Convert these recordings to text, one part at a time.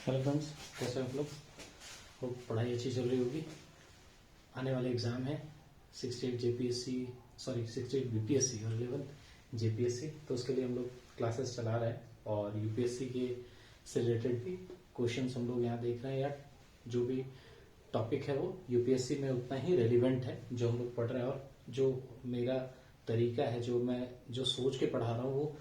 Hello friends, कैसे हो आप लोग। खूब पढ़ाई अच्छी चल रही होगी। आने वाले एग्ज़ाम है 68 जेपीएससी, सॉरी 68 बीपीएससी और 11 जेपीएससी। तो उसके लिए हम लोग क्लासेस चला रहे हैं और यूपीएससी के से रिलेटेड भी क्वेश्चंस हम लोग यहाँ देख रहे हैं। यार जो भी टॉपिक है वो यूपीएससी में उतना ही रेलिवेंट है जो हम लोग पढ़ रहे हैं। और जो मेरा तरीका है, जो मैं जो सोच के पढ़ा रहा हूँ, वो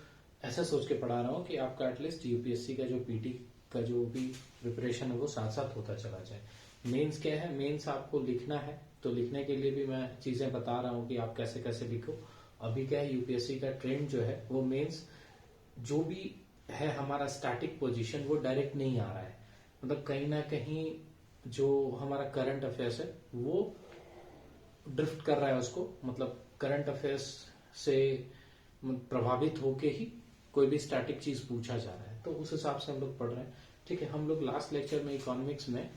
ऐसा सोच के पढ़ा रहा हूँ कि आपका एटलीस्ट यूपीएससी का जो पीटी का जो भी प्रिपरेशन है वो साथ साथ होता चला जाए। मेंस क्या है, मेंस आपको लिखना है तो लिखने के लिए भी मैं चीजें बता रहा हूँ कि आप कैसे कैसे लिखो। अभी क्या है, यूपीएससी का ट्रेंड जो है वो मेंस जो भी है हमारा स्टैटिक पोजीशन वो डायरेक्ट नहीं आ रहा है। मतलब कहीं ना कहीं जो हमारा करंट अफेयर्स है वो ड्रिफ्ट कर रहा है उसको, मतलब करंट अफेयर्स से प्रभावित होके ही कोई भी स्टैटिक चीज पूछा जा रहा है। तो उस हिसाब से हम लोग पढ़ रहे हैं। ठीक है, हम लोग लास्ट लेक्चर में इकोनॉमिक्स में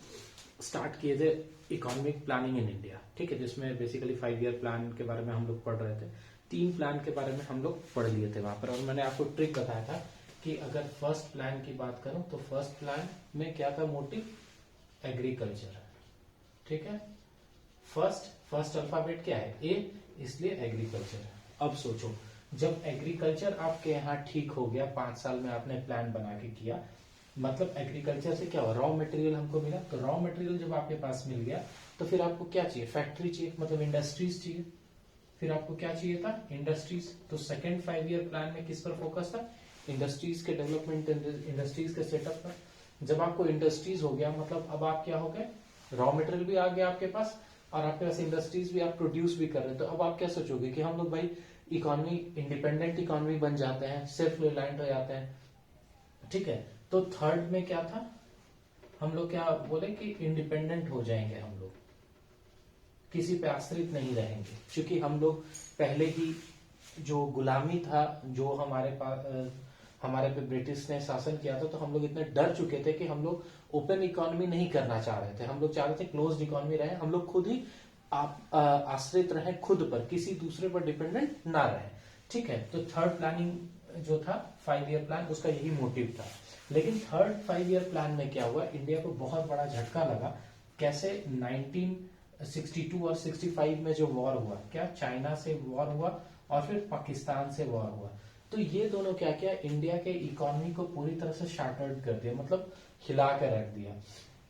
स्टार्ट किए थे इकोनॉमिक प्लानिंग इन इंडिया। ठीक है, जिसमें बेसिकली 5 ईयर प्लान के बारे में हम लोग पढ़ रहे थे। 3 प्लान के बारे में हम लोग पढ़ लिए थे वहां पर। और मैंने आपको ट्रिक बताया था कि अगर फर्स्ट प्लान की बात करूं तो फर्स्ट प्लान में क्या था मोटिव, एग्रीकल्चर। ठीक है, फर्स्ट अल्फाबेट क्या है, ए, इसलिए एग्रीकल्चर। अब सोचो, जब एग्रीकल्चर आपके यहाँ ठीक हो गया, 5 साल में आपने प्लान बना के किया, मतलब एग्रीकल्चर से क्या हो, रॉ मटेरियल हमको मिला। तो रॉ मटेरियल जब आपके पास मिल गया तो फिर आपको क्या चाहिए, फैक्ट्री चाहिए, मतलब इंडस्ट्रीज चाहिए। फिर आपको क्या चाहिए था, इंडस्ट्रीज। तो सेकेंड 5 ईयर प्लान में किस पर फोकस था, इंडस्ट्रीज के डेवलपमेंट, इंडस्ट्रीज के सेटअप पर। जब आपको इंडस्ट्रीज हो गया मतलब अब आप क्या हो गए, रॉ मटेरियल भी आ गया आपके पास और आपके पास इंडस्ट्रीज भी, आप प्रोड्यूस भी कर रहे हैं। तो अब आप क्या सोचोगे कि हम लोग भाई इकोनॉमी, इंडिपेंडेंट इकोनॉमी बन जाते हैं, सेल्फ रिलायंट हो जाते हैं। ठीक है, तो थर्ड में क्या था, हम लोग क्या बोले कि इंडिपेंडेंट हो जाएंगे, हम लोग किसी पे आश्रित नहीं रहेंगे। क्योंकि हम लोग पहले ही जो गुलामी था, जो हमारे पास हमारे पे ब्रिटिश ने शासन किया था, तो हम लोग इतने डर चुके थे कि हम लोग ओपन इकोनॉमी नहीं करना चाह रहे थे। हम लोग चाह रहे थे क्लोज्ड इकोनॉमी रहे, हम लोग खुद ही आप आश्रित रहे खुद पर, किसी दूसरे पर डिपेंडेंट ना रहे। ठीक है, तो थर्ड प्लानिंग जो था 5 ईयर प्लान, उसका यही मोटिव था। लेकिन थर्ड 5 ईयर प्लान में क्या हुआ, इंडिया को बहुत बड़ा झटका लगा। कैसे, 1962 और 65 में जो वॉर हुआ, क्या चाइना से वॉर हुआ और फिर पाकिस्तान से वॉर हुआ। तो ये दोनों क्या किया, इंडिया के इकोनॉमी को पूरी तरह से शार्टर्ड कर दिया, मतलब हिला कर रख दिया।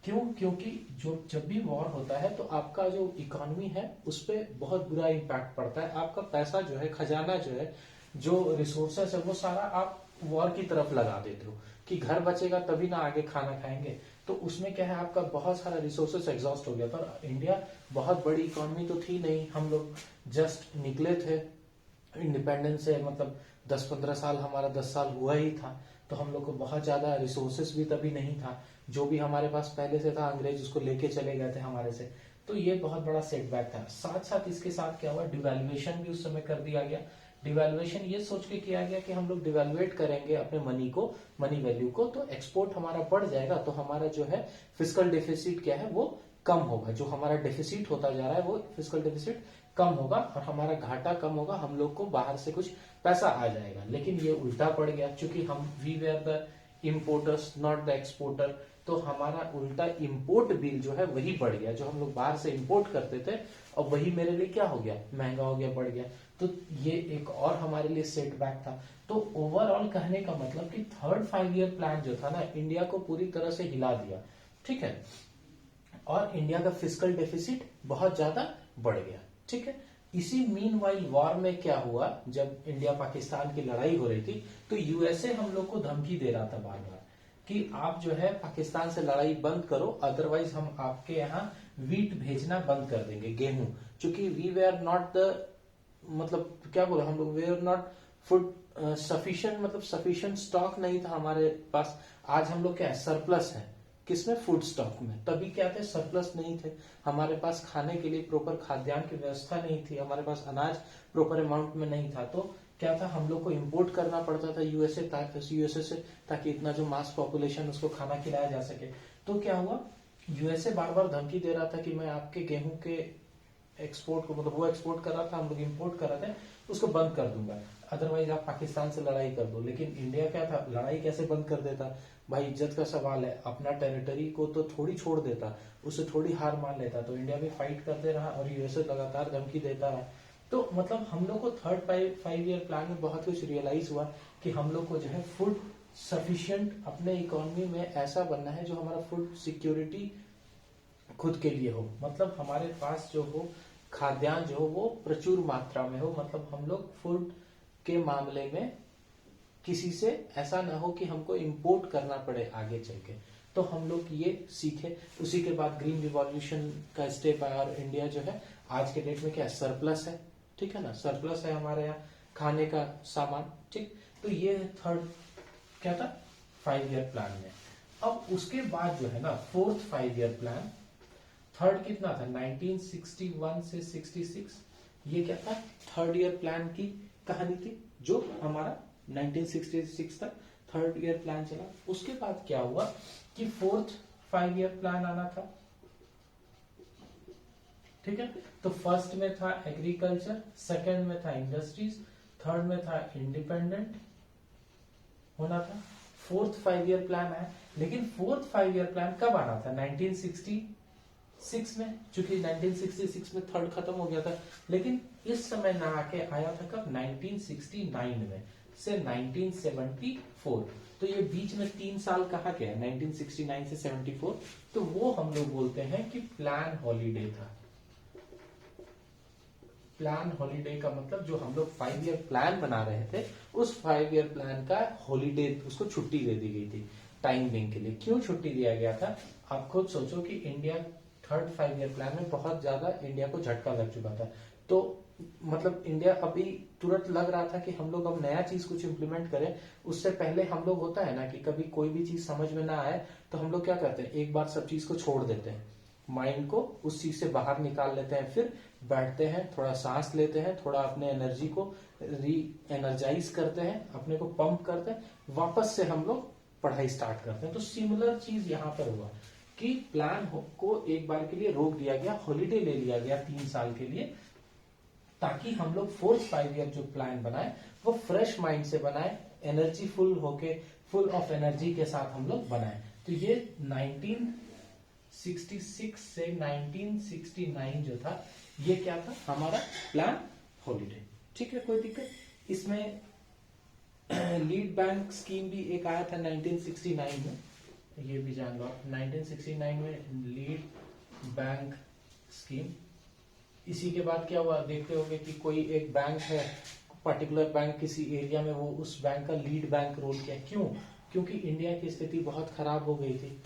क्यों, क्योंकि जो जब भी वॉर होता है तो आपका जो इकोनॉमी है उस पर बहुत बुरा इम्पैक्ट पड़ता है। आपका पैसा जो है, खजाना जो है, जो रिसोर्सेस है, वो सारा आप वॉर की तरफ लगा देते हो कि घर बचेगा तभी ना आगे खाना खाएंगे। तो उसमें क्या है, आपका बहुत सारा रिसोर्सेस एग्जॉस्ट हो गया था। और इंडिया बहुत बड़ी इकोनॉमी तो थी नहीं, हम लोग जस्ट निकले थे इंडिपेंडेंस से, मतलब 10-15 साल, हमारा 10 साल हुआ ही था। तो हम लोग को बहुत ज्यादा रिसोर्सेस भी तभी नहीं था। जो भी हमारे पास पहले से था अंग्रेज उसको लेके चले गए थे हमारे से। तो ये बहुत बड़ा सेटबैक था। साथ साथ इसके साथ क्या हुआ, डिवेल्युएशन भी उस समय कर दिया गया। डिवेल्युएशन ये सोच के किया गया कि हम लोग डिवेल्युएट करेंगे अपने मनी को, मनी वैल्यू को, तो एक्सपोर्ट हमारा बढ़ जाएगा, तो हमारा जो है फिजिकल डेफिसिट क्या है वो कम होगा। जो हमारा डेफिसिट होता जा रहा है वो फिजिकल डेफिसिट कम होगा और हमारा घाटा कम होगा, हम लोग को बाहर से कुछ पैसा आ जाएगा। लेकिन ये उल्टा पड़ गया, क्योंकि हम we were the importers not the exporter. तो हमारा उल्टा इंपोर्ट बिल जो है वही बढ़ गया, जो हम लोग बाहर से इंपोर्ट करते थे और वही मेरे लिए क्या हो गया, महंगा हो गया, बढ़ गया। तो ये एक और हमारे लिए सेटबैक था। तो ओवरऑल कहने का मतलब कि थर्ड 5 ईयर प्लान जो था ना, इंडिया को पूरी तरह से हिला दिया। ठीक है, और इंडिया का फिजिकल डेफिसिट बहुत ज्यादा बढ़ गया। ठीक है, इसी मीनवाइल वॉर में क्या हुआ, जब इंडिया पाकिस्तान की लड़ाई हो रही थी तो यूएसए हम लोग को धमकी दे रहा था बार बार कि आप जो है पाकिस्तान से लड़ाई बंद करो, अदरवाइज हम आपके यहाँ वीट भेजना बंद कर देंगे, गेहूं। क्योंकि वी वेयर नॉट द, मतलब क्या बोला हम लोग, we are not food sufficient, मतलब सफिशिएंट स्टॉक नहीं था हमारे पास। आज हम लोग क्या है, सरप्लस है, किसमें, फूड स्टॉक में। तभी क्या थे, सरप्लस नहीं थे हमारे पास, खाने के लिए प्रॉपर खाद्यान्न की व्यवस्था नहीं थी, हमारे पास अनाज प्रॉपर अमाउंट में नहीं था। तो क्या था, हम लोग को इंपोर्ट करना पड़ता था यूएसए से, ताकि इतना जो मास पॉपुलेशन उसको खाना खिलाया जा सके। तो क्या हुआ, यूएसए बार बार धमकी दे रहा था कि मैं आपके गेहूं के एक्सपोर्ट को, मतलब वो एक्सपोर्ट कर रहा था, हम लोग इंपोर्ट कर रहे थे, उसको बंद कर दूंगा, अदरवाइज आप पाकिस्तान से लड़ाई कर दो। लेकिन इंडिया क्या था, लड़ाई कैसे बंद कर देता, भाई इज्जत का सवाल है, अपना टेरिटरी को तो थोड़ी छोड़ देता, उसे थोड़ी हार मान लेता, तो इंडिया भी फाइट करते रहा और यूएसए लगातार धमकी देता रहा। तो मतलब हम लोग को थर्ड 5 ईयर प्लान में बहुत कुछ रियलाइज हुआ कि हम लोग को जो है फूड सफिशिएंट अपने इकोनॉमी में ऐसा बनना है जो हमारा फूड सिक्योरिटी खुद के लिए हो, मतलब हमारे पास जो हो खाद्यान्न जो हो वो प्रचुर मात्रा में हो, मतलब हम लोग फूड के मामले में किसी से ऐसा ना हो कि हमको इंपोर्ट करना पड़े आगे चल के। तो हम लोग ये सीखे। उसी के बाद ग्रीन रिवॉल्यूशन का स्टेप आया और इंडिया जो है आज के डेट में क्या सरप्लस है, ठीक है ना, सरप्लस है हमारे यहाँ खाने का सामान, ठीक। तो ये थर्ड क्या था 5 ईयर प्लान में। अब उसके बाद जो है ना फोर्थ 5 ईयर प्लान, थर्ड कितना था 1961 से 66, ये क्या था थर्ड ईयर प्लान की कहानी थी जो हमारा 1966 तक थर्ड ईयर प्लान चला। उसके बाद क्या हुआ कि फोर्थ 5 ईयर प्लान आना था, ठीक है। तो फर्स्ट में था एग्रीकल्चर, सेकंड में था इंडस्ट्रीज, थर्ड में था इंडिपेंडेंट होना था। फोर्थ 5 ईयर प्लान आया, लेकिन फोर्थ 5 ईयर प्लान कब आना था 1966 में, चूंकि 1966 में थर्ड खत्म हो गया था, लेकिन इस समय ना आके आया था कब 1969 में से 1974। तो ये बीच में 3 साल कहा गया 1969 से 74, तो वो हम लोग बोलते हैं कि प्लान हॉलीडे था। प्लान हॉलीडे का मतलब जो हम लोग 5 ईयर प्लान बना रहे थे उस 5 ईयर प्लान का हॉलीडे, उसको छुट्टी दे दी गई थी टाइम बिंग के लिए। क्यों छुट्टी दिया गया था, आप खुद सोचो कि इंडिया थर्ड 5 ईयर प्लान में बहुत ज्यादा इंडिया को झटका लग चुका था। तो मतलब इंडिया अभी तुरंत लग रहा था कि हम लोग अब नया चीज कुछ इंप्लीमेंट करें। उससे पहले हम लोग होता है ना कि कभी कोई भी चीज समझ में ना आए तो हम लोग क्या करते हैं, एक बार सब चीज को छोड़ देते हैं, माइंड को उस चीज से बाहर निकाल लेते हैं, फिर बैठते हैं, थोड़ा सांस लेते हैं, थोड़ा अपने एनर्जी को री एनर्जाइज करते हैं, अपने को पंप करते हैं, वापस से हम लोग पढ़ाई स्टार्ट करते हैं। तो सिमिलर चीज यहाँ पर हुआ कि प्लान को एक बार के लिए रोक दिया गया, हॉलीडे ले लिया गया 3 साल के लिए, ताकि हम लोग फोर्थ 5 ईयर जो प्लान बनाए वो फ्रेश माइंड से बनाए, एनर्जी फुल होके, फुल ऑफ एनर्जी के साथ हम लोग बनाए। तो ये 1966 से 1969 जो था ये क्या था हमारा प्लान हॉलीडे, ठीक है, कोई दिक्कत इसमें। लीड बैंक स्कीम भी एक आया था 1969 में, ये भी जान लो आप 1969 में लीड बैंक स्कीम। इसी के बाद क्या हुआ देखते होंगे कि कोई एक बैंक है, पर्टिकुलर बैंक किसी एरिया में, वो उस बैंक का लीड बैंक रोल किया। क्यों, क्योंकि इंडिया की स्थिति बहुत खराब हो गई थी,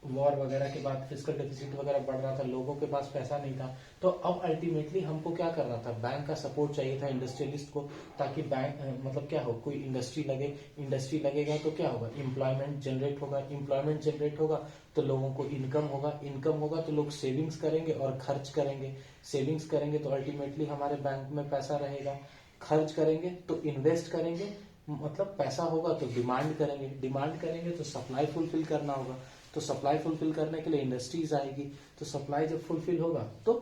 वॉर वगैरह के बाद फिस्कल डेफिसिट वगैरह बढ़ रहा था, लोगों के पास पैसा नहीं था। तो अब अल्टीमेटली हमको क्या करना था, बैंक का सपोर्ट चाहिए था इंडस्ट्रियलिस्ट को, ताकि बैंक मतलब क्या हो, कोई इंडस्ट्री लगे, इंडस्ट्री लगेगा तो क्या होगा, एम्प्लॉयमेंट जनरेट होगा, एम्प्लॉयमेंट जनरेट होगा तो लोगों को इनकम होगा, इनकम होगा तो लोग सेविंग्स करेंगे और खर्च करेंगे, सेविंग्स करेंगे तो अल्टीमेटली हमारे बैंक में पैसा रहेगा, खर्च करेंगे तो इन्वेस्ट करेंगे, मतलब पैसा होगा तो डिमांड करेंगे, डिमांड करेंगे तो सप्लाई फुलफिल करना होगा, तो सप्लाई फुलफिल करने के लिए इंडस्ट्रीज आएगी, तो सप्लाई जब फुलफिल होगा तो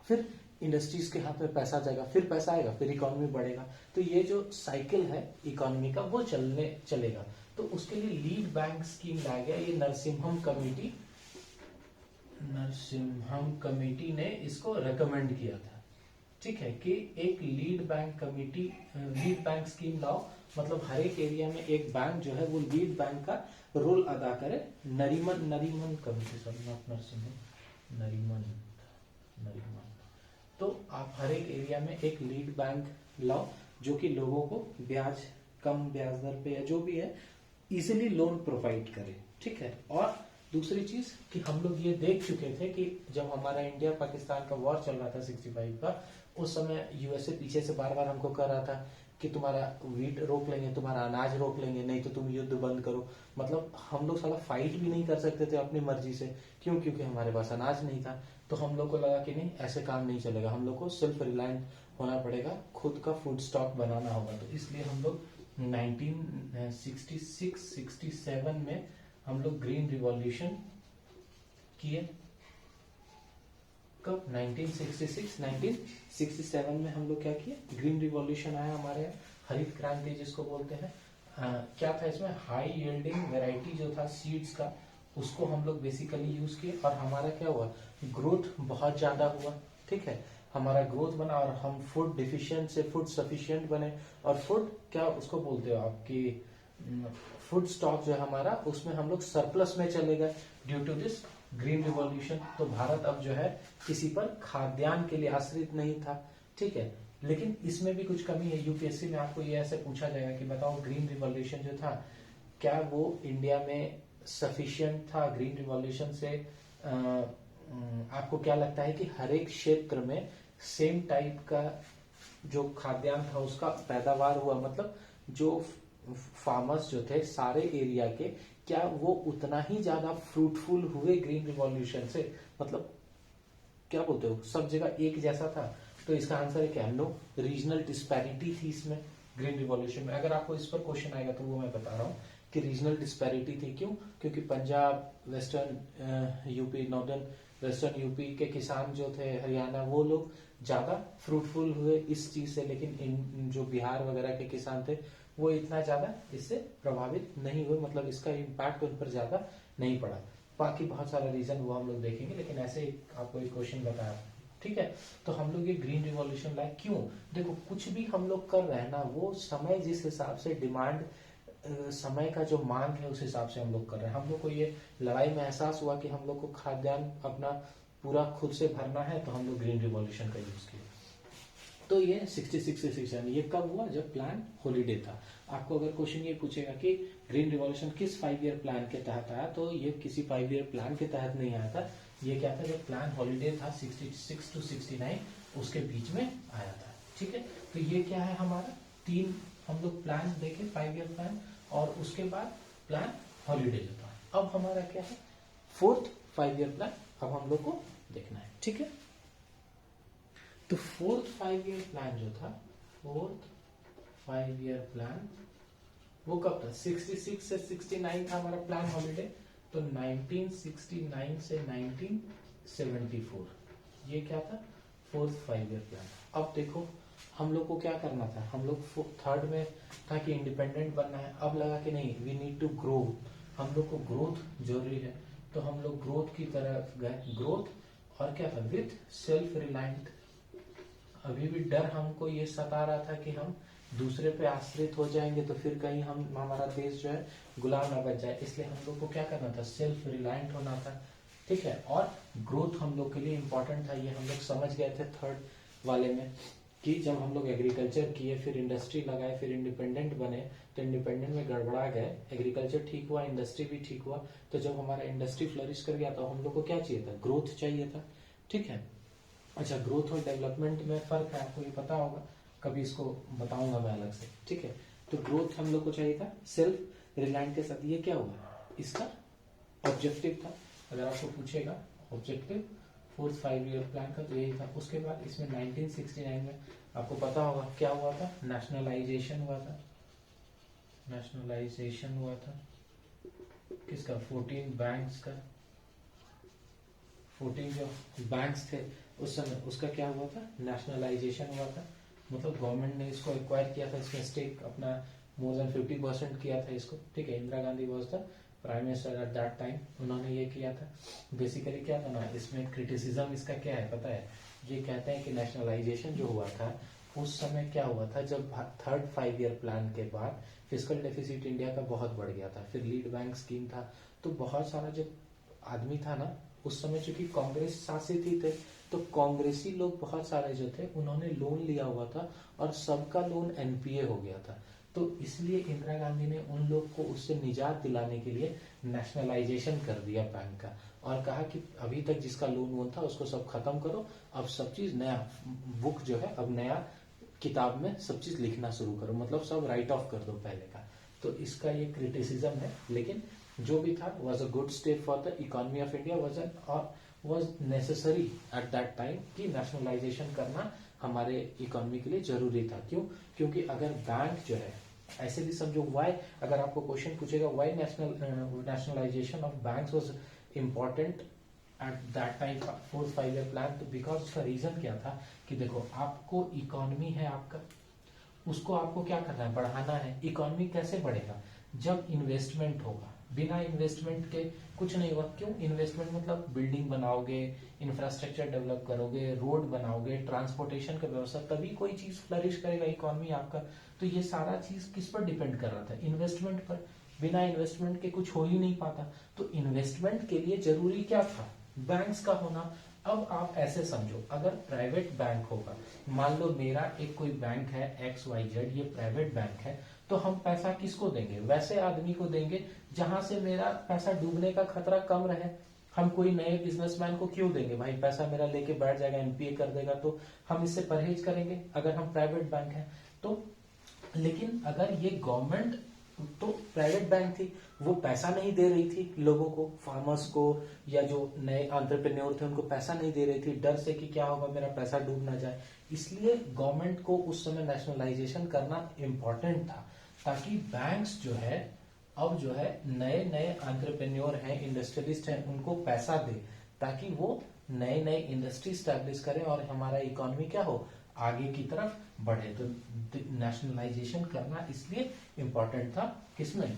फिर इंडस्ट्रीज के हाथ में पैसा जाएगा, फिर पैसा आएगा, फिर इकोनॉमी बढ़ेगा। तो ये जो साइकिल है इकोनॉमी का वो चलेगा। तो उसके लिए लीड बैंक स्कीम लाया गया, ये नरसिम्हम कमेटी ने इसको रेकमेंड किया था, ठीक है, कि एक लीड बैंक स्कीम लाओ, मतलब हर एक एरिया में एक बैंक जो है वो लीड बैंक का रोल अदा करे। Nariman committee, sorry not Narasimham, Nariman. तो आप हर एक एरिया में एक लीड बैंक लाओ जो कि लोगों को ब्याज, कम ब्याज दर पे या जो भी है इजिली लोन प्रोवाइड करे, ठीक है। और दूसरी चीज कि हम लोग ये देख चुके थे कि जब हमारा इंडिया पाकिस्तान का वॉर चल रहा था 65 का, उस समय यूएसए पीछे से बार बार हमको कह रहा था कि तुम्हारा वीट रोक लेंगे, तुम्हारा अनाज रोक लेंगे, नहीं तो तुम युद्ध बंद करो। मतलब हम लोग साला फाइट भी नहीं कर सकते थे अपनी मर्जी से, क्यों, क्योंकि हमारे पास अनाज नहीं था। तो हम लोग को लगा कि नहीं ऐसे काम नहीं चलेगा, हम लोग को सेल्फ रिलायंट होना पड़ेगा, खुद का फूड स्टॉक बनाना होगा। तो इसलिए हम लोग 1966-67 में हम लोग ग्रीन रिवॉल्यूशन किए। कब 1967 में हम लोग क्या किए, ग्रीन रिवॉल्यूशन आया हमारे यहाँ, हरित क्रांति जिसको बोलते हैं, क्या था इसमें, हाई यील्डिंग वैरायटी जो था सीड्स का, उसको हम लोग बेसिकली यूज किए, और हमारा क्या हुआ, ग्रोथ बहुत ज्यादा हुआ। ठीक है, हमारा ग्रोथ बना और हम फूड डिफिशिएंट से फूड सफिशिएंट बने। और फूड क्या उसको बोलते हो आपकी, फूड स्टॉक जो है हमारा, उसमें हम लोग सरप्लस में चले गए due to this green revolution. तो भारत अब जो है किसी पर खाद्यान्न के लिए आश्रित नहीं था। ठीक है, लेकिन इसमें भी कुछ कमी है। यूपीएससी में आपको ये ऐसे पूछा जाएगा कि बताओ ग्रीन रिवॉल्यूशन जो था, क्या वो इंडिया में सफिशिएंट था। ग्रीन रिवॉल्यूशन से आपको क्या लगता है कि हर एक क्षेत्र में सेम टाइप का जो खाद्यान्न था उसका पैदावार हुआ, मतलब जो फार्मर्स जो थे सारे एरिया के, क्या वो उतना ही ज्यादा फ्रूटफुल हुए ग्रीन रिवॉल्यूशन से, मतलब क्या बोलते हो, सब जगह एक जैसा था। तो इसका आंसर है क्या, नो, रीजनल डिस्पैरिटी थी इसमें ग्रीन रिवॉल्यूशन में। अगर आपको इस पर क्वेश्चन आएगा तो वो मैं बता रहा हूँ कि रीजनल डिस्पैरिटी थी। क्यों? क्योंकि Punjab, western UP, northern western UP के किसान जो थे, हरियाणा, वो लोग ज्यादा फ्रूटफुल हुए इस चीज से, लेकिन इन जो बिहार वगैरह के किसान थे वो इतना ज्यादा इससे प्रभावित नहीं हुए, मतलब इसका इम्पैक्ट उन पर ज्यादा नहीं पड़ा। बाकी बहुत सारा रीजन वो हम लोग देखेंगे, लेकिन ऐसे ही आपको एक क्वेश्चन बताया। ठीक है, तो हम लोग ये ग्रीन रिवॉल्यूशन लाए क्यों? देखो, कुछ भी हम लोग कर रहे हैं ना, वो समय जिस हिसाब से डिमांड, समय का जो मांग है उस हिसाब से हम लोग कर रहे हैं। हम लोग को ये लड़ाई में एहसास हुआ कि हम लोग को खाद्यान्न अपना पूरा खुद से भरना है, तो हम लोग ग्रीन रिवॉल्यूशन का यूज किया। तो ये 66 से 67 ये कब हुआ? जब प्लान हॉलीडे था। आपको अगर क्वेश्चन ये पूछेगा कि ग्रीन रिवॉल्यूशन किस 5 ईयर प्लान के तहत आया, तो ये किसी 5 ईयर प्लान के तहत नहीं आया था। ये क्या था, जब प्लान हॉलीडे था 66 टू 69, उसके बीच में आया था। ठीक है, तो ये क्या है हमारा, 3 हम लोग प्लान देखे, 5 ईयर प्लान, और उसके बाद प्लान हॉलीडे जो था। अब हमारा क्या है, 4th 5 ईयर प्लान अब हम लोग को देखना है। ठीक है, तो 4th 5 ईयर प्लान जो था, 4th 5 ईयर प्लान वो कब था, 66 से 69 था हमारा प्लान हॉलीडे, तो 1969 से 1974 ये क्या था, 4th 5 ईयर प्लान। अब देखो हम लोग को क्या करना था, हम लोग 3rd में था कि इंडिपेंडेंट बनना है, अब लगा कि नहीं, वी नीड टू ग्रो, हम लोग को ग्रोथ जरूरी है, तो हम लोग ग्रोथ की तरफ गए। ग्रोथ और क्या था, विथ सेल्फ रिलायंट। अभी भी डर हमको ये सता रहा था कि हम दूसरे पे आश्रित हो जाएंगे तो फिर कहीं हमारा देश जो है गुलाम ना बच जाए, इसलिए हम लोग को क्या करना था, सेल्फ रिलायंट होना था। ठीक है, और ग्रोथ हम लोग के लिए इंपॉर्टेंट था, ये हम लोग समझ गए थे 3rd वाले में, कि जब हम लोग एग्रीकल्चर किए, फिर इंडस्ट्री लगाए, फिर इंडिपेंडेंट बने, तो इंडिपेंडेंट में गड़बड़ा गए, एग्रीकल्चर ठीक हुआ, इंडस्ट्री भी ठीक हुआ, तो जब हमारा इंडस्ट्री फ्लरिश कर गया तो हम लोग को क्या चाहिए था, ग्रोथ चाहिए था। ठीक है, अच्छा, ग्रोथ और डेवलपमेंट में फर्क है, आपको ये पता होगा, कभी इसको बताऊंगा मैं अलग से। ठीक है, तो ग्रोथ हम लोग को चाहिए था सेल्फ रिलायंट के साथ। ये क्या हुआ, इसका ऑब्जेक्टिव था, अगर आपको पूछेगा ऑब्जेक्टिव 4th 5 ईयर प्लान का, तो यही था। उसके बाद इसमें 1969 में आपको पता होगा क्या हुआ था, नेशनलाइजेशन हुआ था। नेशनलाइजेशन हुआ था किसका, 14 बैंक्स का, 14 जो बैंक्स थे उस समय, उसका क्या हुआ था, नेशनलाइजेशन हुआ था, मतलब गवर्नमेंट ने इसको एक्वायर किया था, इसमें स्टेक अपना मोर देन 50% किया था इसको। ठीक है, Indira Gandhi was the prime minister at that time, उन्होंने ये किया था। बेसिकली क्या था ना, इसमें क्रिटिसिज्म इसका क्या है पता है, ये कहते हैं कि नेशनलाइजेशन जो हुआ था उस समय क्या हुआ था, जब 3rd 5 ईयर प्लान के बाद फिस्कल डेफिसिट इंडिया का बहुत बढ़ गया था, फिर लीड बैंक स्कीम था, तो बहुत सारा जो आदमी था ना उस समय, चूंकि कांग्रेस शासित ही थे, तो कांग्रेसी लोग बहुत सारे जो थे उन्होंने लोन लिया हुआ था और सबका लोन एनपीए हो गया था। तो इसलिए इंदिरा गांधी ने उन लोग को उससे निजात दिलाने के लिए नेशनलाइजेशन कर दिया बैंक का, और कहा कि अभी तक जिसका लोन वोन था उसको सब खत्म करो, अब सब चीज नया बुक जो है, अब नया किताब में सब चीज लिखना शुरू करो, मतलब सब राइट ऑफ कर दो पहले का। तो इसका ये क्रिटिसिज्म है, लेकिन जो भी था was a good step for the economy of India, was necessary at that time, कि नेशनलाइजेशन करना हमारे इकोनॉमी के लिए जरूरी था। क्यों? क्योंकि अगर बैंक जो है, ऐसे भी समझो व्हाई, अगर आपको क्वेश्चन पूछेगा why nationalisation of banks was important at that time 4th 5 year plan, तो बिकॉज उसका रीजन क्या था कि देखो, आपको इकोनॉमी है आपका, उसको आपको क्या करना है, बढ़ाना है। इकोनॉमी कैसे बढ़ेगा, जब इन्वेस्टमेंट होगा। बिना इन्वेस्टमेंट के कुछ नहीं होगा। क्यों इन्वेस्टमेंट, मतलब बिल्डिंग बनाओगे, इंफ्रास्ट्रक्चर डेवलप करोगे, रोड बनाओगे, ट्रांसपोर्टेशन का व्यवस्था, तभी कोई चीज फ्लरिश करेगा इकोनॉमी आपका। तो ये सारा चीज किस पर डिपेंड कर रहा था, इन्वेस्टमेंट पर। बिना इन्वेस्टमेंट के कुछ हो ही नहीं पाता। तो इन्वेस्टमेंट के लिए जरूरी क्या था, बैंक्स का होना। अब आप ऐसे समझो, अगर प्राइवेट बैंक होगा, मान लो मेरा एक कोई बैंक है XYZ, ये प्राइवेट बैंक है, तो हम पैसा किसको देंगे, वैसे आदमी को देंगे जहां से मेरा पैसा डूबने का खतरा कम रहे। हम कोई नए बिजनेसमैन को क्यों देंगे, भाई पैसा मेरा लेके बैठ जाएगा, NPA कर देगा, तो हम इससे परहेज करेंगे अगर हम प्राइवेट बैंक है तो। लेकिन अगर ये गवर्नमेंट, तो प्राइवेट बैंक थी, वो पैसा नहीं दे रही थी लोगों को, फार्मर्स को, या जो नए एंटरप्रेन्योर थे उनको पैसा नहीं दे रही थी, डर से कि क्या होगा मेरा पैसा डूब ना जाए। इसलिए गवर्नमेंट को उस समय नेशनलाइजेशन करना इंपॉर्टेंट था, ताकि बैंक्स जो है अब जो है नए नए एंटरप्रेन्योर हैं, इंडस्ट्रियलिस्ट हैं, उनको पैसा दे, ताकि वो नए नए इंडस्ट्री स्टैब्लिश करें और हमारा इकोनॉमी क्या हो, आगे की तरफ बढ़े। तो नेशनलाइजेशन करना इसलिए इंपॉर्टेंट था, किसमें,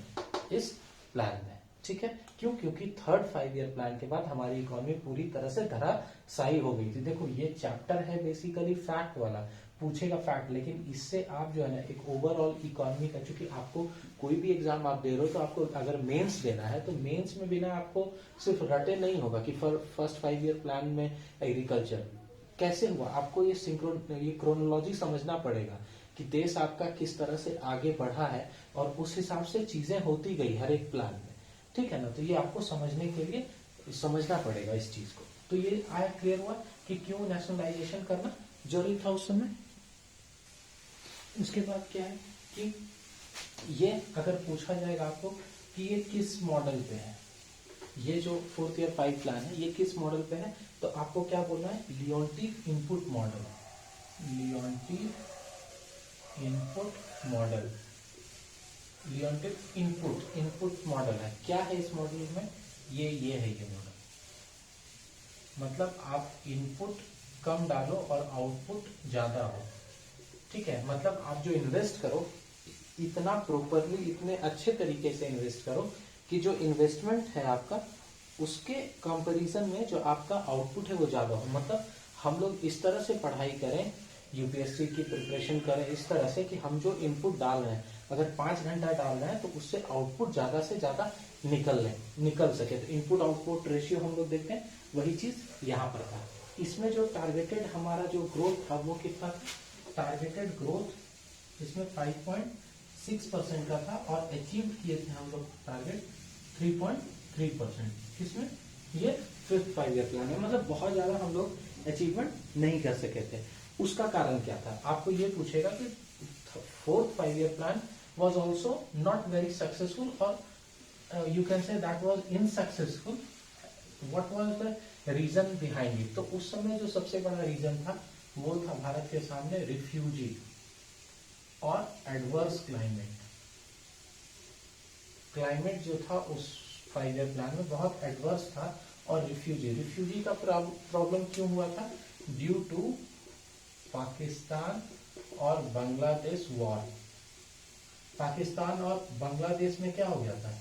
इस प्लान में। ठीक है, क्यों, क्योंकि थर्ड 5 ईयर प्लान के बाद हमारी इकोनॉमी पूरी तरह से धराशायी हो गई थी। देखो ये चैप्टर है बेसिकली फैक्ट वाला, पूछेगा फैक्ट, लेकिन इससे आप जो है ना एक ओवरऑल इकोनॉमी का, चूंकि आपको कोई भी एग्जाम आप दे रहे हो तो आपको अगर मेंस देना है तो मेंस में बिना आपको सिर्फ रटे नहीं होगा कि फर्स्ट 5 ईयर प्लान में एग्रीकल्चर कैसे हुआ, आपको ये क्रोनोलॉजी समझना पड़ेगा कि देश आपका किस तरह से आगे बढ़ा है और उस हिसाब से चीजें होती गई हर एक प्लान में। ठीक है ना, तो ये आपको समझने के लिए समझना पड़ेगा इस चीज को। तो ये आया क्लियर हुआ कि क्यों नेशनलाइजेशन करना जरूरी था उस समय। उसके बाद क्या है कि ये अगर पूछा जाएगा आपको कि ये किस मॉडल पे है, ये जो 4th ईयर 5 प्लान है ये किस मॉडल पे है, तो आपको क्या बोलना है, Leontief input model. Leontief input model, Leontief input model है। क्या है इस मॉडल में, ये है ये मॉडल। मतलब आप इनपुट कम डालो और आउटपुट ज्यादा हो। ठीक है, मतलब आप जो इन्वेस्ट करो इतना प्रॉपरली, इतने अच्छे तरीके से इन्वेस्ट करो कि जो इन्वेस्टमेंट है आपका उसके कंपैरिजन में जो आपका आउटपुट है वो ज्यादा हो। मतलब हम लोग इस तरह से पढ़ाई करें, यूपीएससी की प्रिपरेशन करें इस तरह से कि हम जो इनपुट डाल रहे हैं, अगर 5 घंटा डाल रहे हैं तो उससे आउटपुट ज्यादा से ज्यादा निकल सके। तो इनपुट आउटपुट रेशियो हम लोग देखते हैं, वही चीज यहाँ पर था। इसमें जो टारगेटेड हमारा जो ग्रोथ था वो कितना था, टारगेटेड ग्रोथ इसमें 5.6% का था और अचीव किए थे हम लोग टारगेट 3.3%। किसमें, ये 5th 5 ईयर प्लान है। मतलब बहुत ज्यादा हम लोग अचीवमेंट नहीं कर सके थे। उसका कारण क्या था, आपको ये पूछेगा कि 4th 5 year plan was also not very successful or you can say that was insuccessful. What was the reason behind it? तो उस समय जो सबसे बड़ा रीजन था वो था भारत के सामने रिफ्यूजी और एडवर्स क्लाइमेट जो था उस 5 ईयर प्लान में बहुत एडवर्स था। और रिफ्यूजी का प्रॉब्लम क्यों हुआ था, ड्यू टू पाकिस्तान और बांग्लादेश वॉर। पाकिस्तान और बांग्लादेश में क्या हो गया था,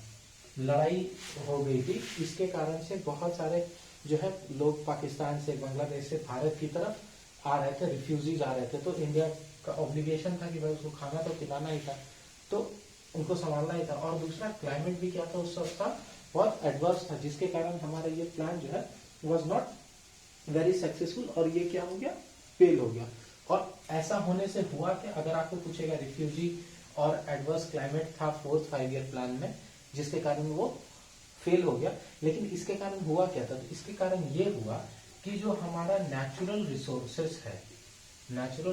लड़ाई हो गई थी। इसके कारण से बहुत सारे जो है लोग पाकिस्तान से, बांग्लादेश से भारत की तरफ आ रहे थे, रिफ्यूजीज आ रहे थे। तो इंडिया का ऑब्लिगेशन था कि भाई उसको खाना तो खिलाना ही था, तो उनको संभालना ही था। और दूसरा क्लाइमेट भी क्या था उस वक्त का, बहुत एडवर्स था, जिसके कारण हमारा ये प्लान जो है वॉज नॉट वेरी सक्सेसफुल और ये क्या हो गया, फेल हो गया। और ऐसा होने से हुआ कि अगर आपको पूछेगा रिफ्यूजी और एडवर्स क्लाइमेट था 4th 5 ईयर प्लान में, जिसके कारण वो फेल हो गया। लेकिन इसके कारण हुआ क्या था, तो इसके कारण ये हुआ कि जो हमारा नेचुरल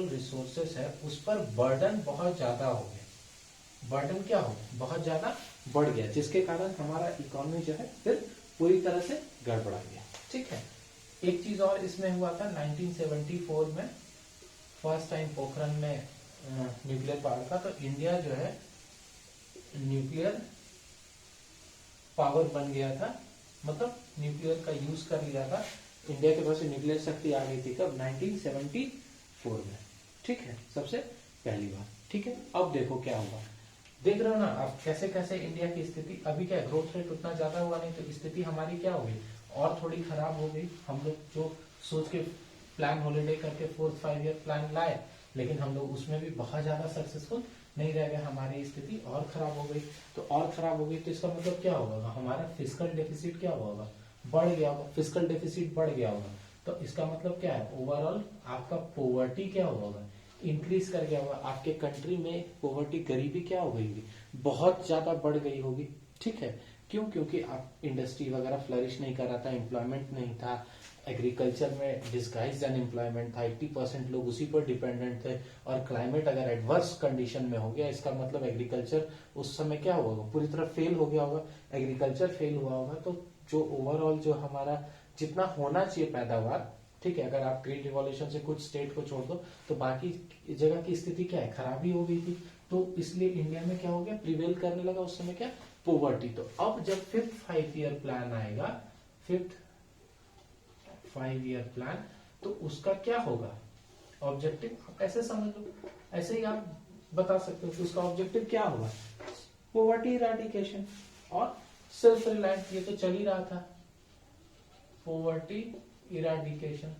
रिसोर्सेस है उस पर बर्डन बहुत ज्यादा हो गया। बर्डन क्या हो, बहुत ज्यादा बढ़ गया, जिसके कारण हमारा इकोनॉमी जो है फिर पूरी तरह से गड़बड़ा गया। ठीक है, एक चीज और इसमें हुआ था 1974 में फर्स्ट टाइम पोखरण में न्यूक्लियर पावर का, तो इंडिया जो है न्यूक्लियर पावर बन गया था, मतलब न्यूक्लियर का यूज कर लिया था। इंडिया के पास न्यूक्लियर शक्ति आ गई थी कब, 1974 में। ठीक है, सबसे पहली बार। ठीक है, अब देखो क्या हुआ, देख रहे हो ना आप कैसे कैसे इंडिया की स्थिति, अभी क्या ग्रोथ रेट उतना ज्यादा हुआ नहीं तो स्थिति हमारी क्या हो गई और थोड़ी खराब हो गई। हम लोग जो सोच के प्लान हॉलीडे करके 4th 5 ईयर प्लान लाए, लेकिन हम लोग उसमें भी बहुत ज्यादा सक्सेसफुल नहीं रह गए, हमारी स्थिति और खराब हो गई। तो और खराब हो गई तो इसका मतलब क्या होगा, हमारा फिस्कल डेफिसिट क्या होगा, बढ़ गया होगा, फिस्कल डेफिसिट बढ़ गया होगा। तो इसका मतलब क्या है, ओवरऑल आपका पोवर्टी क्या होगा, इंक्रीज कर गया होगा। आपके कंट्री में पोवर्टी, गरीबी क्या हो गई होगी, बहुत ज्यादा बढ़ गई होगी। ठीक है, क्यों, क्योंकि आप इंडस्ट्री वगैरह फ्लरिश नहीं कर रहा था, एम्प्लॉयमेंट नहीं था, एग्रीकल्चर में डिस्गाइज अनएम्प्लॉयमेंट था, 80% लोग उसी पर डिपेंडेंट थे। और क्लाइमेट अगर एडवर्स कंडीशन में हो गया, इसका मतलब एग्रीकल्चर उस समय क्या होगा, पूरी तरह फेल हो गया होगा। एग्रीकल्चर फेल हुआ होगा तो जो ओवरऑल जो हमारा जितना होना चाहिए पैदावार, ठीक है, अगर आप ग्रीन रिवॉल्यूशन से कुछ स्टेट को छोड़ दो तो बाकी जगह की स्थिति क्या है, खराबी हो गई थी। तो इसलिए इंडिया में क्या हो गया, प्रिवेल करने लगा उस समय क्या, पोवर्टी। तो अब जब 5th ईयर प्लान आएगा, 5th 5 ईयर प्लान, तो उसका क्या होगा ऑब्जेक्टिव, आप ऐसे समझ लो, ऐसे ही आप बता सकते हो कि उसका ऑब्जेक्टिव क्या होगा, पोवर्टी इराडिकेशन और सेल्फ रिलायंस। ये तो चल ही रहा था, poverty eradication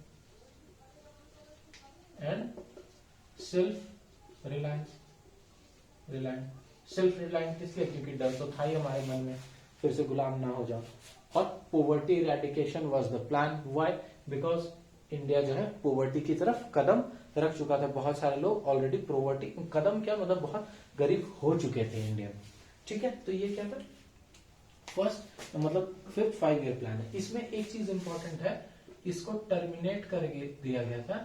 and self reliance. Self reliance इसलिए क्योंकि डर तो था ही हमारे मन में, फिर से गुलाम ना हो जाओ। और poverty eradication was the plan, why, because India जो है पोवर्टी की तरफ कदम रख चुका था। बहुत सारे लोग ऑलरेडी पोवर्टी, कदम क्या मतलब बहुत गरीब हो चुके थे इंडिया में। ठीक है, तो ये क्या था, फर्स्ट मतलब 5th 5 ईयर प्लान है। इसमें एक चीज इंपॉर्टेंट है, इसको टर्मिनेट कर दिया गया था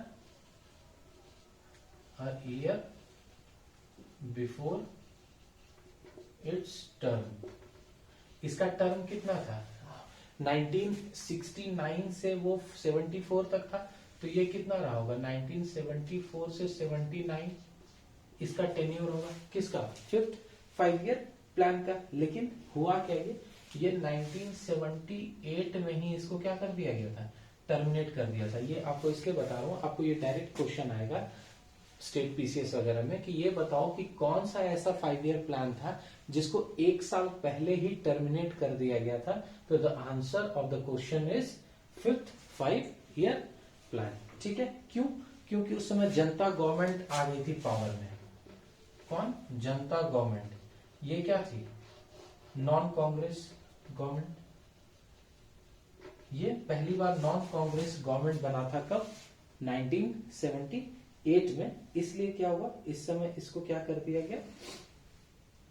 a year before it's term. इसका टर्म कितना था, 1969 से वो 74 तक था, तो ये कितना रहा होगा, 1974 से 79 इसका टेन्योर होगा, किसका, 5th 5 ईयर प्लान का। लेकिन हुआ क्या, ये 1978 में ही इसको क्या कर दिया गया था, टर्मिनेट कर दिया था। ये आपको इसके बता रहा हूं, आपको ये डायरेक्ट क्वेश्चन आएगा स्टेट पीसीएस वगैरह में कि ये बताओ कि कौन सा ऐसा 5 ईयर प्लान था जिसको 1 साल पहले ही टर्मिनेट कर दिया गया था। तो the answer of the question is 5th 5 year plan. ठीक है, क्यों, क्योंकि उस समय जनता गवर्नमेंट आ गई थी पावर में। कौन, जनता गवर्नमेंट। ये क्या थी, नॉन कांग्रेस गवर्नमेंट। ये पहली बार नॉन कांग्रेस गवर्नमेंट बना था कब, 1978 में। इसलिए क्या हुआ, इस समय इसको क्या कर दिया गया,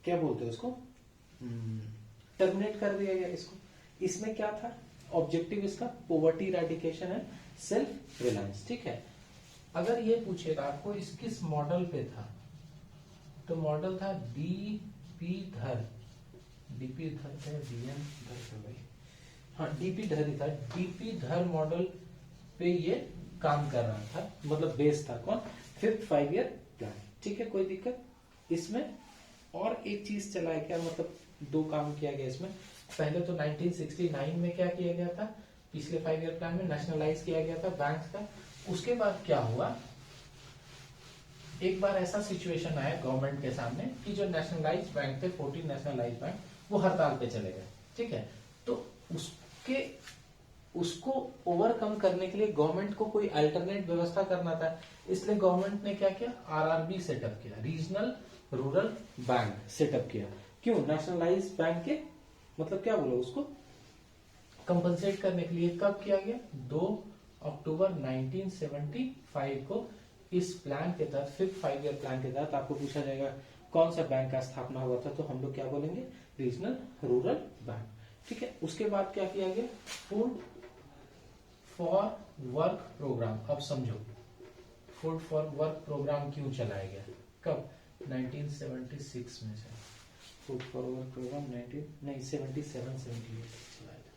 क्या बोलते हैं उसको, टर्मिनेट कर दिया गया इसको। इसमें क्या था ऑब्जेक्टिव इसका, पोवर्टी इरेडिकेशन है, सेल्फ रिलायंस। ठीक है, अगर ये पूछेगा आपको इस किस मॉडल पे था, तो मॉडल था डीपी धर, डीपी धर है, डीएम धर है भाई, हाँ डीपी धर ही था। डीपी धर मॉडल पे ये काम कर रहा था, मतलब बेस था कौन, 5th 5 ईयर प्लान। ठीक है, कोई दिक्कत इसमें। और एक चीज चला है क्या, मतलब 2 काम किया गया इसमें। पहले तो 1969 में क्या किया गया था, पिछले 5 ईयर प्लान में नेशनलाइज किया गया था बैंक का। उसके बाद क्या हुआ, एक बार ऐसा सिचुएशन आया गवर्नमेंट के सामने कि जो नेशनलाइज बैंक थे, 14 नेशनलाइज बैंक, वो हड़ताल पे चले गए। ठीक है, तो उसको ओवरकम करने के लिए गवर्नमेंट को कोई अल्टरनेट व्यवस्था करना था। इसलिए गवर्नमेंट ने क्या किया, आरआरबी सेटअप किया, रीजनल रूरल बैंक सेटअप किया। क्यों, नेशनलाइज बैंक के मतलब क्या बोलो उसको, कंपनसेट करने के लिए। कब किया गया, 2 अक्टूबर 1975 को। इस प्लान के तहत, 5th 5 ईयर प्लान के तहत आपको पूछा जाएगा कौन सा बैंक का स्थापना हुआ था, तो हम लोग क्या बोलेंगे, रीजनल रूरल बैंक। ठीक है, उसके बाद क्या किया गया, फूड फॉर वर्क प्रोग्राम। अब समझो फूड फॉर वर्क प्रोग्राम क्यों चलाया गया, कब, 1976 में से। फूड फॉर वर्क प्रोग्राम 77 78 चलाया था,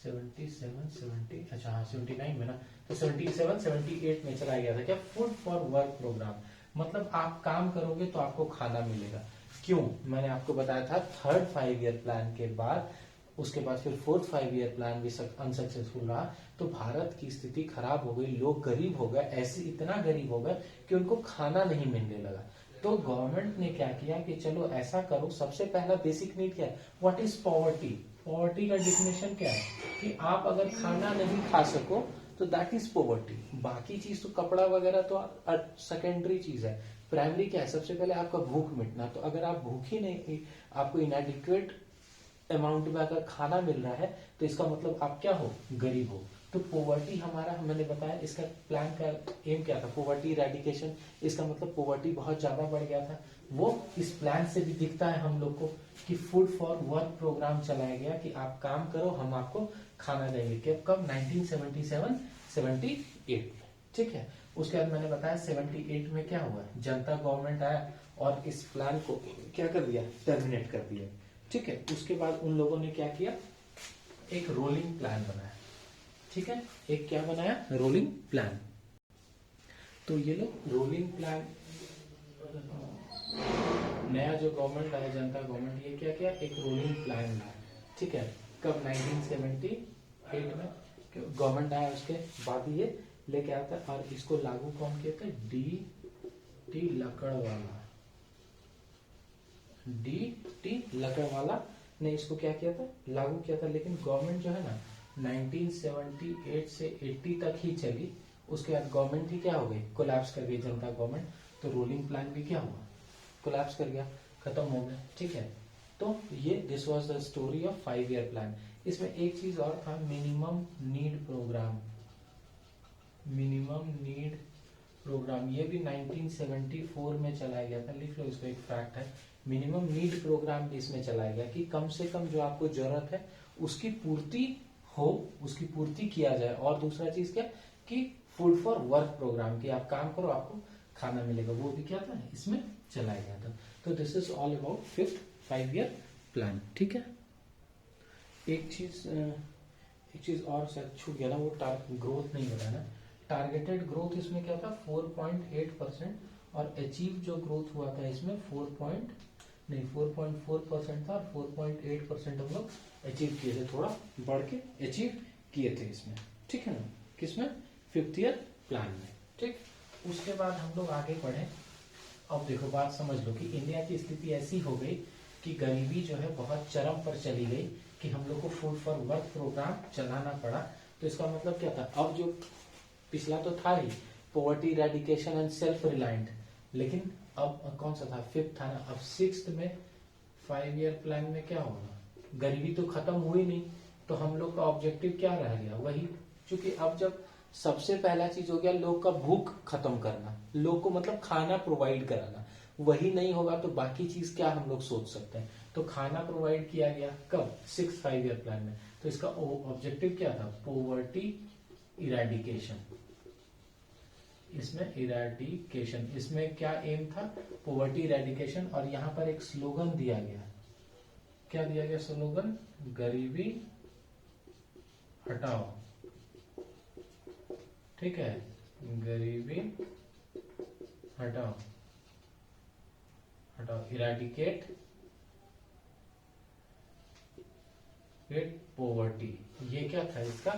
77 70, अच्छा हाँ 79 में ना, तो 77 78 में चलाया गया था क्या, फूड फॉर वर्क प्रोग्राम। मतलब आप काम करोगे तो आपको खाना मिलेगा। क्यों, मैंने आपको बताया था 3rd 5 ईयर प्लान के बाद, उसके बाद फिर 4th 5 ईयर प्लान भी अनसक्सेसफुल रहा, तो भारत की स्थिति खराब हो गई, लोग गरीब हो गए, ऐसे इतना गरीब हो गए कि उनको खाना नहीं मिलने लगा। तो गवर्नमेंट ने क्या किया कि चलो ऐसा करो, सबसे पहला बेसिक नीड क्या है, व्हाट इज पॉवर्टी। पॉवर्टी का डिफिनेशन क्या है कि आप अगर खाना नहीं खा सको तो दैट इज पॉवर्टी। बाकी चीज तो कपड़ा वगैरह तो सेकेंडरी चीज है, प्राइमरी क्या है, सबसे पहले आपका भूख मिटना। तो अगर आप भूखी नहीं, आपको इनएडिक्वेट अमाउंट में अगर खाना मिल रहा है तो इसका मतलब आप क्या हो, गरीब हो। तो पोवर्टी हमारा, मैंने बताया इसका प्लान का एम क्या था, पोवर्टी इरेडिकेशन। इसका मतलब पोवर्टी बहुत ज्यादा बढ़ गया था। वो इस प्लान से भी दिखता है हम लोग को कि फूड फॉर वर्क प्रोग्राम चलाया गया कि आप काम करो हम आपको खाना देंगे। कब 1977-78, ठीक है। उसके बाद मैंने बताया 78 में क्या हुआ, जनता गवर्नमेंट आया और इस प्लान को क्या कर दिया, टर्मिनेट कर दिया, ठीक है। उसके बाद उन लोगों ने क्या किया, एक रोलिंग प्लान बनाया, ठीक है। एक क्या बनाया, रोलिंग प्लान। तो ये लोग रोलिंग प्लान, नया जो गवर्नमेंट आया, जनता गवर्नमेंट, ये क्या किया, एक रोलिंग प्लान लाया, ठीक है। कब 1978 में गवर्नमेंट आया, उसके बाद ये लेके आता है और इसको लागू कौन किया था, डी लकड़वाला ने इसको क्या किया था, लागू किया था। लेकिन गवर्नमेंट जो है ना 1978 से 80 तक ही चली, उसके बाद गवर्नमेंट ही क्या हो गई, कोलैप्स कर गई जनता गवर्नमेंट। तो रोलिंग प्लान भी क्या हुआ, कोलैप्स कर गया, खत्म हो गया, ठीक है। तो ये this was the story of 5 year plan. इसमें एक चीज और था, मिनिमम नीड प्रोग्राम। ये भी 1974 में चलाया गया था, लिख लो इसको, एक फैक्ट है। मिनिमम नीड प्रोग्राम भी इसमें चलाया गया कि कम से कम जो आपको जरूरत है उसकी पूर्ति हो, उसकी पूर्ति किया जाए। और दूसरा चीज क्या कि फूड फॉर वर्क प्रोग्राम, कि आप काम करो आपको खाना मिलेगा, वो भी क्या था, इसमें चलाया गया था। तो this is all about 5th 5 year plan, ठीक है। एक चीज और शायद छूट गया ना, वो ग्रोथ नहीं बताया। टारगेटेड ग्रोथ इसमें क्या था, 4.8%, और अचीव जो ग्रोथ हुआ था इसमें 4.4% था, और 4.8% हम लोग अचीव किए थे, थोड़ा बढ़ के अचीव किए थे इसमें, ठीक है ना, किसमें, 5th ईयर प्लान में, ठीक। उसके बाद हम लोग आगे बढ़े। अब देखो बात समझ लो कि इंडिया की स्थिति ऐसी हो गई कि गरीबी जो है बहुत चरम पर चली गई कि हम लोग को फूड फॉर वर्क प्रोग्राम चलाना पड़ा। तो इसका मतलब क्या था, अब जो पिछला तो था ही poverty eradication and self reliant, लेकिन अब कौन सा था, 5th था ना। अब 6th में 5 ईयर प्लान में क्या होगा, गरीबी तो खत्म हुई नहीं, तो हम लोग का ऑब्जेक्टिव क्या रह गया, वही। क्योंकि अब जब सबसे पहला चीज हो गया लोग का भूख खत्म करना, लोग को मतलब खाना प्रोवाइड कराना, वही नहीं होगा तो बाकी चीज क्या हम लोग सोच सकते हैं। तो खाना प्रोवाइड किया गया कब, 6th 5 ईयर प्लान में। तो इसका ऑब्जेक्टिव क्या था, पॉवर्टी इरेडिकेशन। इसमें इरेडिकेशन, इसमें क्या एम था, पॉवर्टी इरेडिकेशन। और यहाँ पर एक स्लोगन दिया गया, क्या दिया गया स्लोगन, गरीबी हटाओ, ठीक है, गरीबी हटाओ, इरेडिकेट पॉवर्टी, ये क्या था, इसका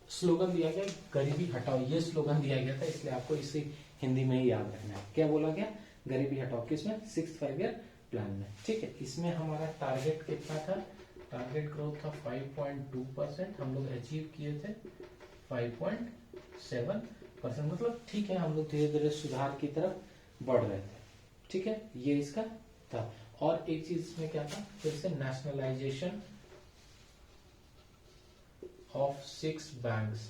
स्लोगन दिया गया, गरीबी हटाओ, ये स्लोगन दिया गया था। इसलिए आपको इसे हिंदी में ही याद रखना है, क्या बोला गया, गरीबी हटाओ, किसमें, 6th 5 ईयर प्लान में, ठीक है। इसमें हमारा टारगेट कितना था, टारगेट ग्रोथ था 5.2%, हम लोग अचीव किए थे 5.7%। मतलब ठीक है, हम लोग धीरे धीरे सुधार की तरफ बढ़ रहे थे, ठीक है, ये इसका था। और एक चीज इसमें क्या था, फिर से नेशनलाइजेशन ऑफ 6 बैंक्स,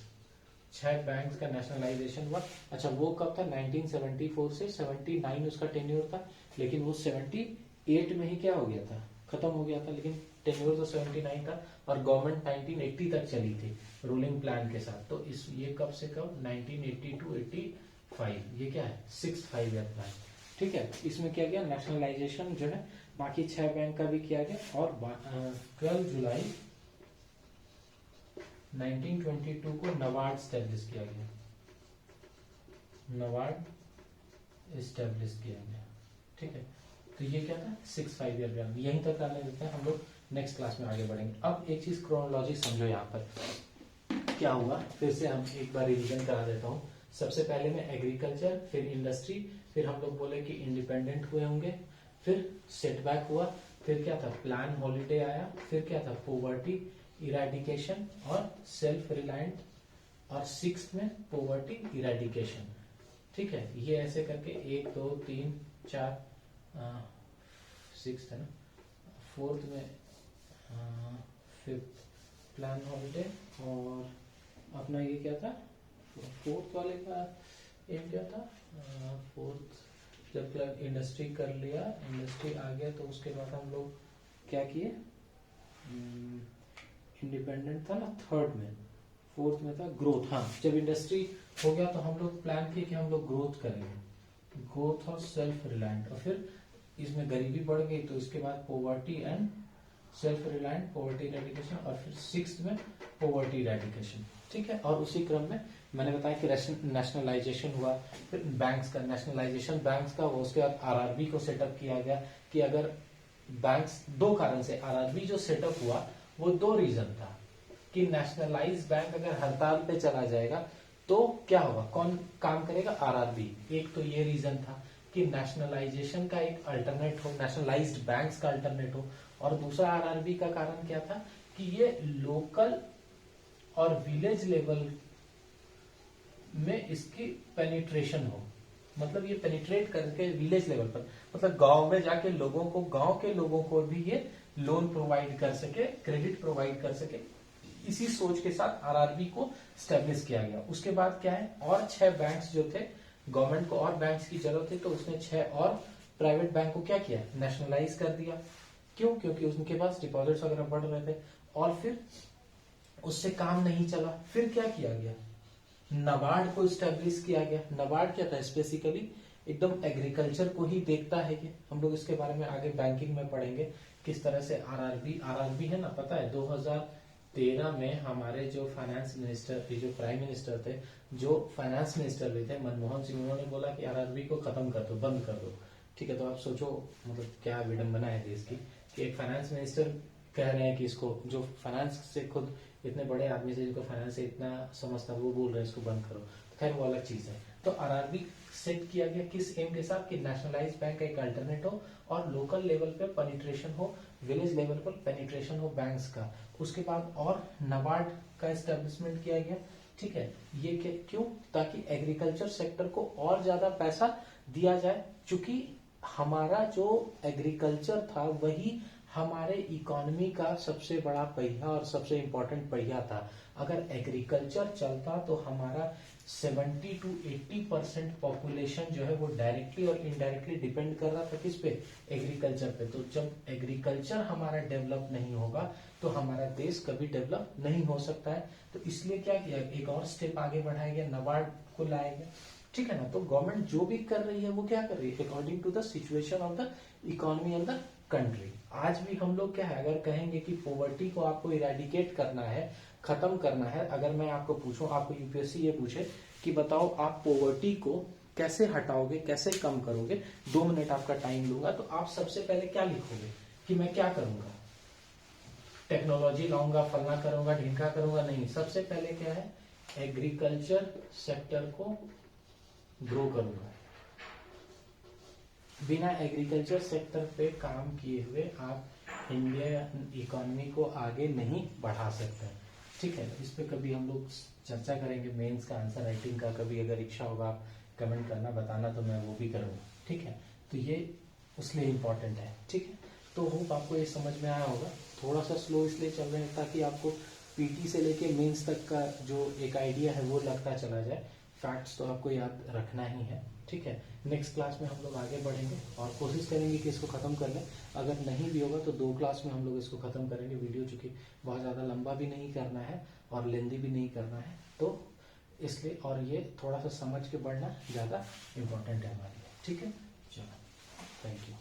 6 बैंक्स का नेशनलाइजेशन हुआ। अच्छा वो कब था, 1974 से 79 उसका टेन्योर था, लेकिन वो 78 में ही क्या हो गया था, खत्म हो गया था। लेकिन टेन्योर तो 79 था, और गवर्नमेंट 1980 तक चली थी रूलिंग प्लान के साथ। तो इस ये कब से कब, 1980 to 85, ये क्या है, 6th 5 ईयर प्लान, ठीक है। इसमें क्या गया, नेशनलाइजेशन जो है बाकी 6 बैंक का भी किया गया। और 12 जुलाई 1922 को नबार्ड स्टैब्लिश किया गया, नबार्ड स्टैब्लिश किया गया, ठीक है। तो ये क्या था, 6th 5 ईयर प्लान, यहीं तक करने देते हैं, हम लोग नेक्स्ट क्लास में आगे बढ़ेंगे। अब एक चीज क्रोनोलॉजी समझो, यहाँ पर क्या हुआ, फिर से हम एक बार रिवीजन करा देता हूँ। सबसे पहले में एग्रीकल्चर, फिर इंडस्ट्री, फिर हम लोग बोले कि इंडिपेंडेंट हुए होंगे, फिर सेटबैक हुआ, फिर क्या था प्लान हॉलीडे आया, फिर क्या था पोवर्टी इरेडिकेशन और सेल्फ रिलायंट, और सिक्स्थ में पोवर्टी इरेडिकेशन। ठीक है, ये ऐसे करके 1 2 3 4 सिक्स्थ है ना, फोर्थ में फिफ्थ प्लान हॉलीडे, और अपना ये क्या था फोर्थ वाले का एम क्या था, फोर्थ जब इंडस्ट्री कर लिया, इंडस्ट्री आ गया तो उसके बाद हम लोग क्या किए, इंडिपेंडेंट था ना थर्ड में, फोर्थ में था ग्रोथ। हाँ, जब इंडस्ट्री हो गया तो हम लोग प्लान किए कि हम लोग ग्रोथ करेंगे, ग्रोथ और सेल्फ रिलायंट, और फिर इसमें गरीबी बढ़ गई तो इसके बाद poverty and self reliant, poverty eradication, और फिर सिक्स्थ में पोवर्टी इरेडिकेशन। ठीक है, और उसी क्रम में मैंने बताया कि नेशनलाइजेशन हुआ, फिर बैंक्स का नेशनलाइजेशन बैंक्स का हुआ, उसके बाद आरआरबी को सेटअप किया गया कि अगर बैंक्स, दो कारण से आरआरबी जो सेटअप हुआ वो दो रीजन था कि नेशनलाइज बैंक अगर हड़ताल पे चला जाएगा तो क्या होगा, कौन काम करेगा, आरआरबी। एक तो ये रीजन था कि नेशनलाइजेशन का एक अल्टरनेट हो, नेशनलाइज्ड बैंक्स का अल्टरनेट हो, और दूसरा आरआरबी का कारण क्या था कि ये लोकल और विलेज लेवल में इसकी पेनिट्रेशन हो, मतलब ये पेनिट्रेट करके विलेज लेवल पर, मतलब गांव में जाके लोगों को, गांव के लोगों को भी ये लोन प्रोवाइड कर सके, क्रेडिट प्रोवाइड कर सके। इसी सोच के साथ आरआरबी को स्टैब्लिश किया गया। उसके बाद क्या है, और 6 बैंक्स जो थे, गवर्नमेंट को और बैंक्स की जरूरत थी तो उसने 6 और प्राइवेट बैंक को क्या किया, नेशनलाइज कर दिया। क्यों, क्योंकि उनके पास डिपॉजिट्स वगैरह बढ़ रहे थे, और फिर उससे काम नहीं चला, फिर क्या किया गया, नाबार्ड को स्टैब्लिश किया गया। नाबार्ड क्या था, स्पेसिकली एकदम एग्रीकल्चर को ही देखता है। कि हम लोग इसके बारे में आगे बैंकिंग में पढ़ेंगे किस तरह से आरआरबी है ना, पता है 2013 में हमारे जो फाइनेंस मिनिस्टर, जो प्राइम मिनिस्टर थे, जो फाइनेंस मिनिस्टर भी थे मनमोहन सिंह, उन्होंने बोला कि आरआरबी को खत्म कर दो, बंद कर दो। ठीक है, तो आप सोचो मतलब क्या विडंबना है देश की कि एक फाइनेंस मिनिस्टर कह रहे हैं कि इसको, जो फाइनेंस से खुद इतने बड़े आदमी से जिनको फाइनेंस से इतना समझता, वो बोल रहे हैं इसको बंद करो। तो खैर वो अलग चीज है। तो आरआरबी सेट किया गया किस एम के साथ कि नेशनलाइज बैंक का एक अल्टरनेट हो और लोकल लेवल पे पेनिट्रेशन हो, विलेज लेवल पर पेनिट्रेशन हो बैंक्स का। उसके बाद और नाबार्ड का एस्टेब्लिशमेंट किया गया। ठीक है, ये क्यों, ताकि एग्रीकल्चर सेक्टर को और ज्यादा पैसा दिया जाए, क्योंकि हमारा जो एग्रीकल्चर था वही हमारे इकोनॉमी का सबसे बड़ा पहिया और सबसे इम्पोर्टेंट पहिया था। अगर एग्रीकल्चर चलता तो हमारा 70 to 80% पॉपुलेशन जो है वो डायरेक्टली और इनडायरेक्टली डिपेंड कर रहा था किस पे, एग्रीकल्चर पे। तो जब एग्रीकल्चर हमारा डेवलप नहीं होगा तो हमारा देश कभी डेवलप नहीं हो सकता है। तो इसलिए क्या किया, एक और स्टेप आगे बढ़ाया गया, नाबार्ड को लाया गया। ठीक है ना, तो गवर्नमेंट जो भी कर रही है वो क्या कर रही है, according to the situation of the economy of the country. आज भी हम लोग क्या है, अगर कहेंगे कि पॉवर्टी को आपको इरेडिकेट करना है, खत्म करना है, अगर मैं आपको पूछूं, आपको यूपीएससी ये पूछे कि बताओ आप पॉवर्टी को कैसे हटाओगे, कैसे कम करोगे, 2 मिनट आपका टाइम लूंगा, तो आप सबसे पहले क्या लिखोगे कि मैं क्या करूंगा, टेक्नोलॉजी लाऊंगा, फलना करूंगा, ढींका करूंगा, नहीं। सबसे पहले क्या है, एग्रीकल्चर सेक्टर को ग्रो करूंगा। बिना एग्रीकल्चर सेक्टर पे काम किए हुए आप इंडिया इकोनॉमी को आगे नहीं बढ़ा सकते। ठीक है, इस पे कभी हम लोग चर्चा करेंगे, मेंस का आंसर राइटिंग का, कभी अगर इच्छा होगा आप कमेंट करना, बताना, तो मैं वो भी करूंगा। ठीक है, तो ये उसलिए इम्पोर्टेंट है। ठीक है, तो होप आपको ये समझ में आया होगा। थोड़ा सा स्लो इसलिए चल रहे हैं ताकि आपको पीटी से लेके मेंस तक का जो एक आइडिया है वो लगता चला जाए। फैक्ट्स तो आपको याद रखना ही है। ठीक है, नेक्स्ट क्लास में हम लोग आगे बढ़ेंगे और कोशिश करेंगे कि इसको खत्म कर लें। अगर नहीं भी होगा तो 2 क्लास में हम लोग इसको खत्म करेंगे। वीडियो चूंकि बहुत ज़्यादा लंबा भी नहीं करना है और लेंदी भी नहीं करना है, तो इसलिए, और ये थोड़ा सा समझ के बढ़ना ज़्यादा इम्पोर्टेंट है हमारे लिए। ठीक है, चलो, थैंक यू।